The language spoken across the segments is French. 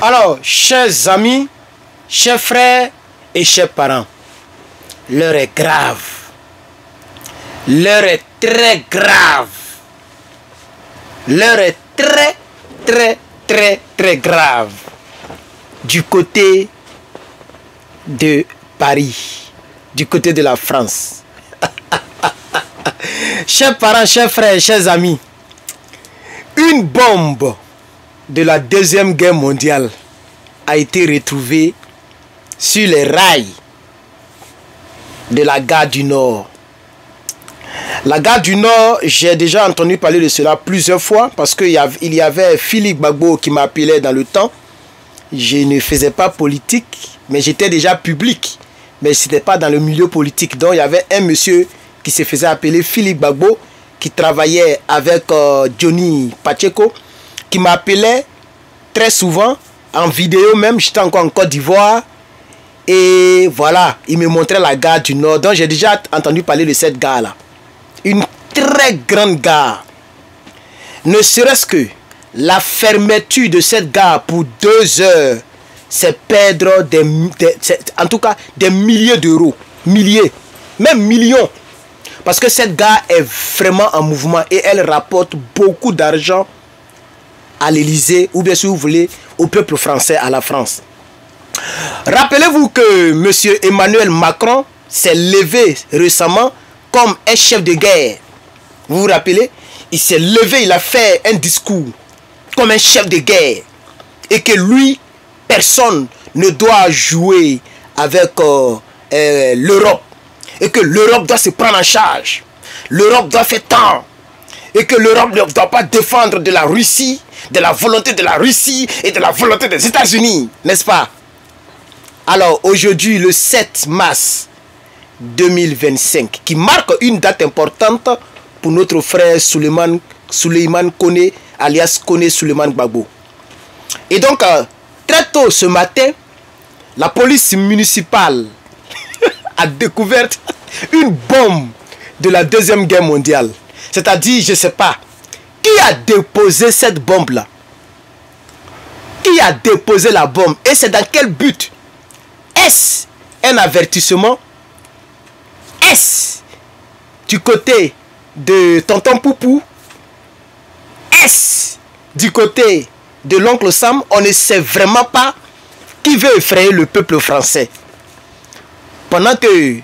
Alors, chers amis, chers frères et chers parents, l'heure est grave. L'heure est très grave. L'heure est très grave. Du côté de Paris, du côté de la France. Chers parents, chers frères, chers amis, une bombe de la Deuxième Guerre mondiale a été retrouvée sur les rails de la gare du Nord. La gare du Nord, j'ai déjà entendu parler de cela plusieurs fois parce qu'il y avait Philippe Gbagbo qui m'appelait dans le temps. Je ne faisais pas politique, mais j'étais déjà public. Mais ce n'était pas dans le milieu politique. Donc il y avait un monsieur qui se faisait appeler Philippe Gbagbo, qui travaillait avec Johnny Pacheco, qui m'appelait très souvent, en vidéo même. J'étais encore en Côte d'Ivoire. Et voilà, il me montrait la gare du Nord. Donc j'ai déjà entendu parler de cette gare-là. Une très grande gare. Ne serait-ce que la fermeture de cette gare pour 2 heures, c'est perdre en tout cas des milliers d'euros. Milliers, même millions. Parce que cette gare est vraiment en mouvement et elle rapporte beaucoup d'argent à l'Élysée, ou bien si vous voulez, au peuple français, à la France. Rappelez-vous que M. Emmanuel Macron s'est levé récemment comme un chef de guerre. Vous vous rappelez? Il s'est levé, il a fait un discours comme un chef de guerre. Et que lui, personne ne doit jouer avec l'Europe. Et que l'Europe doit se prendre en charge. L'Europe doit faire tant. Et que l'Europe ne doit pas défendre de la Russie, de la volonté de la Russie et de la volonté des États-Unis. N'est-ce pas? Alors aujourd'hui, le 7 mars 2025, qui marque une date importante pour notre frère Souleymane Kone, alias Kone Souleymane Gbagbo. Et donc, très tôt ce matin, la police municipale a découvert une bombe de la Deuxième Guerre mondiale. C'est-à-dire, je ne sais pas, qui a déposé cette bombe-là? Qui a déposé la bombe? Et c'est dans quel but? Est-ce un avertissement? Est-ce du côté de tonton Poupou? Est-ce du côté de l'oncle Sam? On ne sait vraiment pas qui veut effrayer le peuple français. Pendant que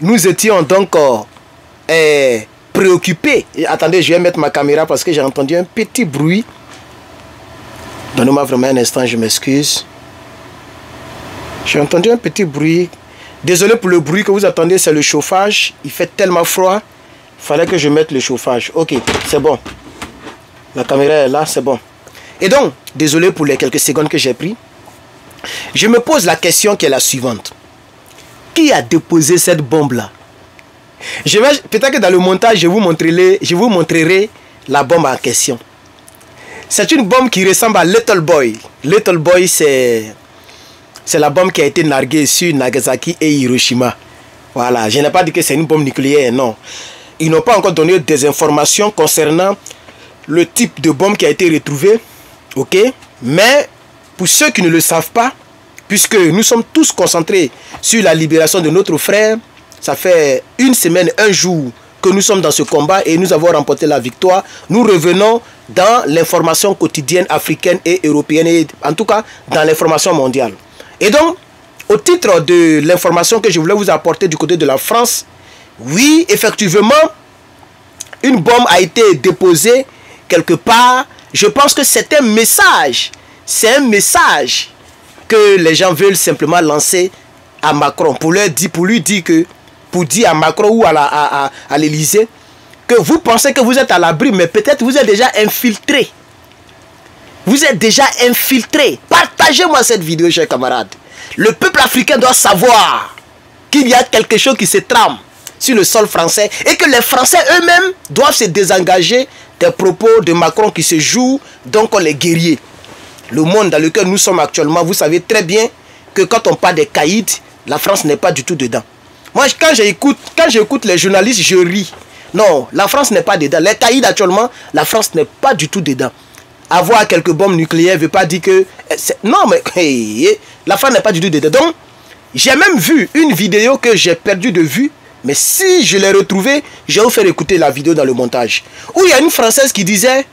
nous étions donc préoccupés. Et attendez, je vais mettre ma caméra parce que j'ai entendu un petit bruit. Donnez-moi vraiment un instant, je m'excuse. J'ai entendu un petit bruit. Désolé pour le bruit que vous attendez, c'est le chauffage. Il fait tellement froid. Il fallait que je mette le chauffage. Ok, c'est bon. La caméra est là, c'est bon. Et donc, désolé pour les quelques secondes que j'ai pris. Je me pose la question qui est la suivante. Qui a déposé cette bombe-là? Peut-être que dans le montage, je vous montrerai la bombe en question. C'est une bombe qui ressemble à Little Boy. Little Boy, c'est la bombe qui a été narguée sur Nagasaki et Hiroshima. Voilà, je n'ai pas dit que c'est une bombe nucléaire, non. Ils n'ont pas encore donné des informations concernant le type de bombe qui a été retrouvée. Ok, mais pour ceux qui ne le savent pas, puisque nous sommes tous concentrés sur la libération de notre frère, ça fait 1 semaine, 1 jour que nous sommes dans ce combat et nous avons remporté la victoire. Nous revenons dans l'information quotidienne africaine et européenne, et en tout cas dans l'information mondiale. Et donc, au titre de l'information que je voulais vous apporter du côté de la France, oui, effectivement, une bombe a été déposée quelque part. Je pense que c'est un message. C'est un message que les gens veulent simplement lancer à Macron. Pour dire à Macron ou à l'Élysée que vous pensez que vous êtes à l'abri, mais peut-être vous êtes déjà infiltré. Vous êtes déjà infiltré. Partagez-moi cette vidéo, chers camarades. Le peuple africain doit savoir qu'il y a quelque chose qui se trame sur le sol français et que les Français eux-mêmes doivent se désengager des propos de Macron qui se jouent donc les guerriers. Le monde dans lequel nous sommes actuellement, vous savez très bien que quand on parle des caïds, la France n'est pas du tout dedans. Moi, quand j'écoute les journalistes, je ris. Non, la France n'est pas dedans. Les caïds actuellement, la France n'est pas du tout dedans. avoir quelques bombes nucléaires ne veut pas dire que... Non, mais la fin n'est pas du tout dedans. Donc, j'ai même vu une vidéo que j'ai perdu de vue. Mais si je l'ai retrouvée, je vais vous faire écouter la vidéo dans le montage. Où il y a une Française qui disait,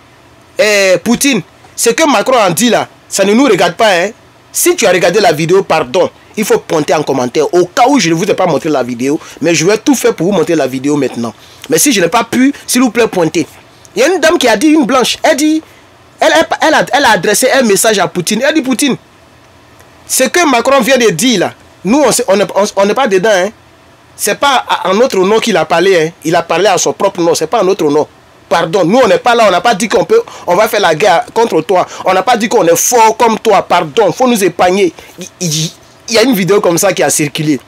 Poutine, ce que Macron a dit là, ça ne nous regarde pas. Hein. Si tu as regardé la vidéo, pardon, il faut pointer en commentaire. Au cas où je ne vous ai pas montré la vidéo, mais je vais tout faire pour vous montrer la vidéo maintenant. Mais si je n'ai pas pu, s'il vous plaît, pointez. Il y a une dame qui a dit, une blanche, elle dit, elle a adressé un message à Poutine. Elle dit, Poutine, ce que Macron vient de dire là, nous, on n'est pas dedans. Hein. C'est pas en notre nom qu'il a parlé. Hein. Il a parlé à son propre nom. C'est pas en notre nom. Pardon. Nous, on n'est pas là. On n'a pas dit on va faire la guerre contre toi. On n'a pas dit qu'on est fort comme toi. Pardon. Faut nous épargner. Il y a une vidéo comme ça qui a circulé.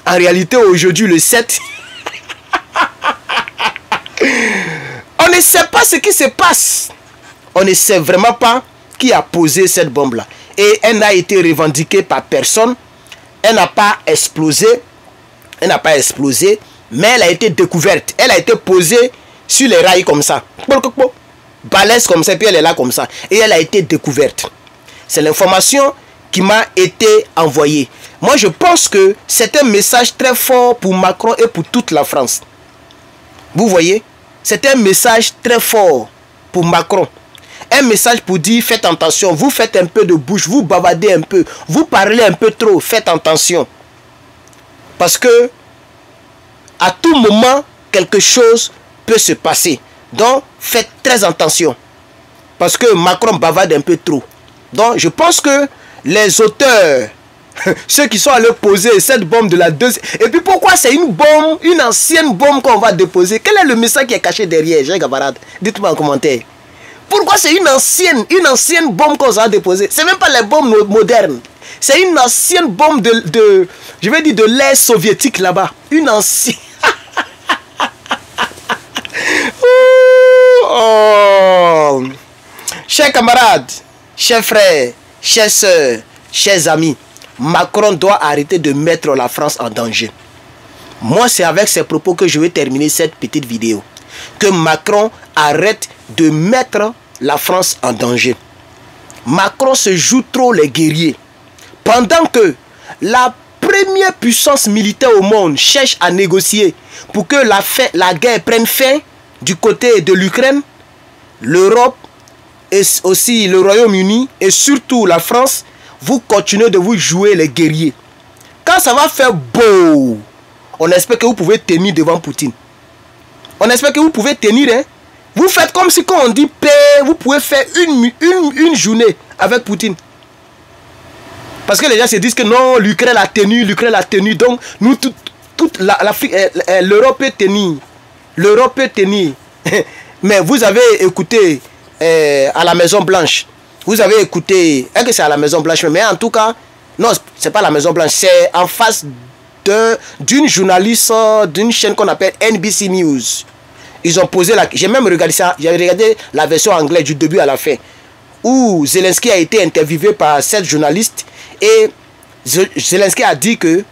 En réalité, aujourd'hui, le 7... on ne sait pas ce qui se passe. On ne sait vraiment pas qui a posé cette bombe-là. Et elle n'a été revendiquée par personne. Elle n'a pas explosé. Elle n'a pas explosé, mais elle a été découverte. Elle a été posée sur les rails comme ça. Balèze comme ça, puis elle est là comme ça. Et elle a été découverte. C'est l'information qui m'a été envoyée. Moi, je pense que c'est un message très fort pour Macron et pour toute la France. Vous voyez? C'est un message très fort pour Macron. Un message pour dire, faites attention. Vous faites un peu de bouche, vous bavardez un peu. Vous parlez un peu trop, faites attention. Parce que à tout moment, quelque chose peut se passer. Donc, faites très attention. Parce que Macron bavarde un peu trop. Donc, je pense que les auteurs, ceux qui sont allés poser cette bombe de la deuxième... Et puis, pourquoi c'est une bombe, une ancienne bombe qu'on va déposer? Quel est le message qui est caché derrière, j'ai camarade? Dites-moi en commentaire. Pourquoi c'est une ancienne bombe qu'on va déposer? C'est même pas les bombes modernes. C'est une ancienne bombe je vais dire de l'ère soviétique là-bas. Une ancienne... oh. Chers camarades, chers frères, chers sœurs, chers amis, Macron doit arrêter de mettre la France en danger. Moi, c'est avec ces propos que je vais terminer cette petite vidéo. Que Macron arrête de mettre la France en danger. Macron se joue trop les guerriers. Pendant que la première puissance militaire au monde cherche à négocier pour que la guerre prenne fin du côté de l'Ukraine, l'Europe et aussi le Royaume-Uni et surtout la France, vous continuez de vous jouer les guerriers. Quand ça va faire beau, on espère que vous pouvez tenir devant Poutine. On espère que vous pouvez tenir. Hein? Vous faites comme si quand on dit paix, vous pouvez faire une journée avec Poutine. Parce que les gens se disent que non, l'Ukraine a tenu, donc nous, toute l'Europe peut tenir. L'Europe peut tenir. Mais vous avez écouté à la Maison Blanche. Vous avez écouté, est-ce que c'est à la Maison Blanche? Mais en tout cas, non, c'est pas la Maison Blanche, c'est en face d'une journaliste d'une chaîne qu'on appelle NBC News. Ils ont posé la... J'ai même regardé ça, j'ai regardé la version anglaise du début à la fin, où Zelensky a été interviewé par cette journaliste. Et Zelensky a dit que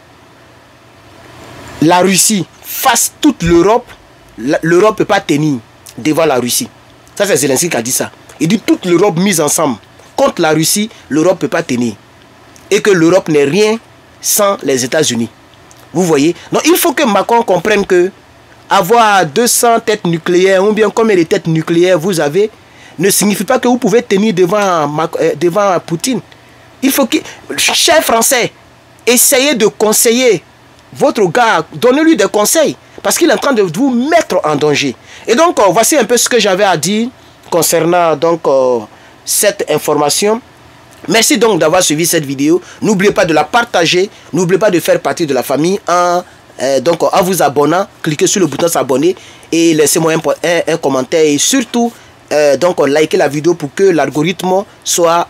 la Russie, face toute l'Europe, l'Europe ne peut pas tenir devant la Russie. Ça, c'est Zelensky qui a dit ça. Il dit toute l'Europe mise ensemble contre la Russie, l'Europe ne peut pas tenir. Et que l'Europe n'est rien sans les États-Unis. Vous voyez? Donc il faut que Macron comprenne que avoir 200 têtes nucléaires, ou bien combien de têtes nucléaires vous avez, ne signifie pas que vous pouvez tenir devant Poutine. Il faut que, chers Français, essayez de conseiller votre gars, donnez-lui des conseils, parce qu'il est en train de vous mettre en danger. Et donc, voici un peu ce que j'avais à dire concernant donc, cette information. Merci donc d'avoir suivi cette vidéo. N'oubliez pas de la partager, n'oubliez pas de faire partie de la famille en vous abonnant. Cliquez sur le bouton s'abonner et laissez-moi un commentaire et surtout likez la vidéo pour que l'algorithme soit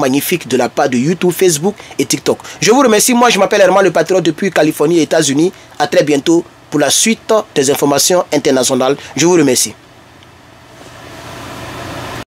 magnifique de la part de YouTube, Facebook et TikTok. Je vous remercie. Moi, je m'appelle Herman le Patriote depuis Californie et États-Unis. À très bientôt pour la suite des informations internationales. Je vous remercie.